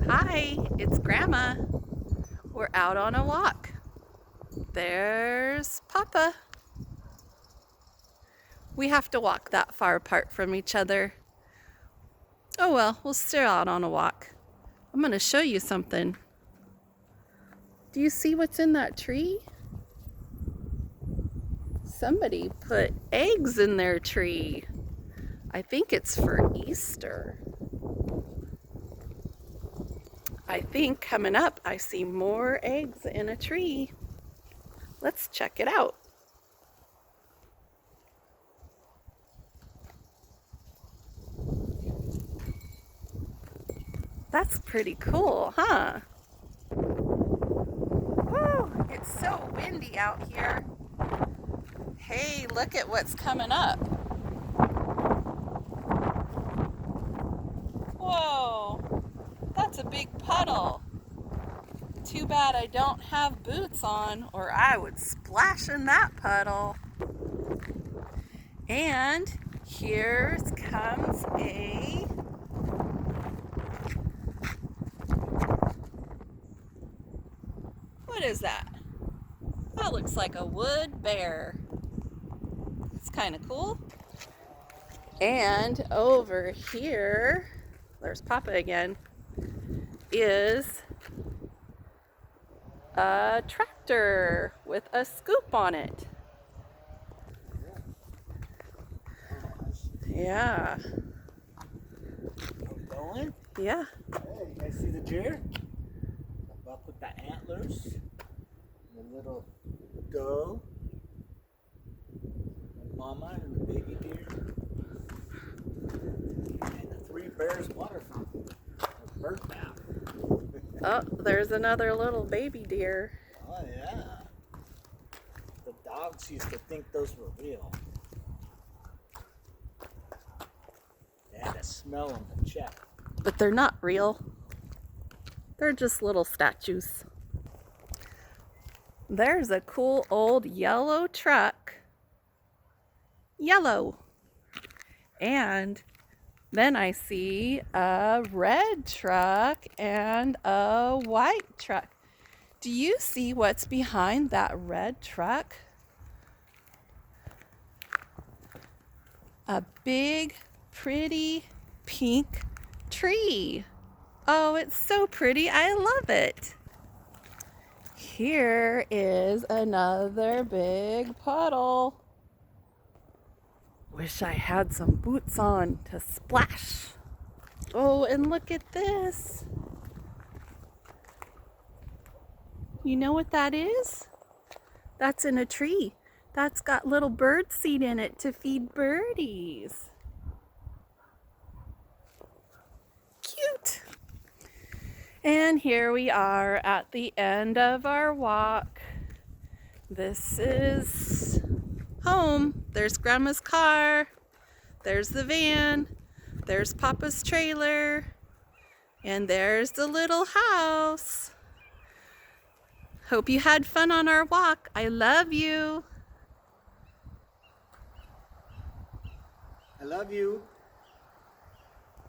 Hi, it's Grandma. We're out on a walk. There's Papa. We have to walk that far apart from each other. Oh well, we'll still out on a walk. I'm going to show you something. Do you see what's in that tree? Somebody put eggs in their tree. I think it's for Easter. I think coming up I see more eggs in a tree. Let's check it out. That's pretty cool, huh? Woo, it's so windy out here. Hey, look at what's coming up. Whoa, that's a big puddle. Too bad I don't have boots on or I would splash in that puddle. And here comes what is that? That looks like a wood bear. It's kind of cool. And over here, there's Papa again, is a tractor with a scoop on it. Yeah. I'm going. Yeah. Hey, you guys see the deer? The buck with the antlers, the little doe, the mama and the baby deer, and the three bears water fountain. A bird bath. Oh, there's another little baby deer. Oh yeah. The dogs used to think those were real. They had to smell them to check. But they're not real. They're just little statues. There's a cool old yellow truck. Yellow. And then I see a red truck and a white truck. Do you see what's behind that red truck? A big, pretty, pink tree. Oh, it's so pretty. I love it. Here is another big puddle. Wish I had some boots on to splash. Oh, and look at this. You know what that is? That's in a tree. That's got little bird seed in it to feed birdies. Cute. And here we are at the end of our walk. This is home. There's Grandma's car. There's the van. There's Papa's trailer. And there's the little house. Hope you had fun on our walk. I love you. I love you.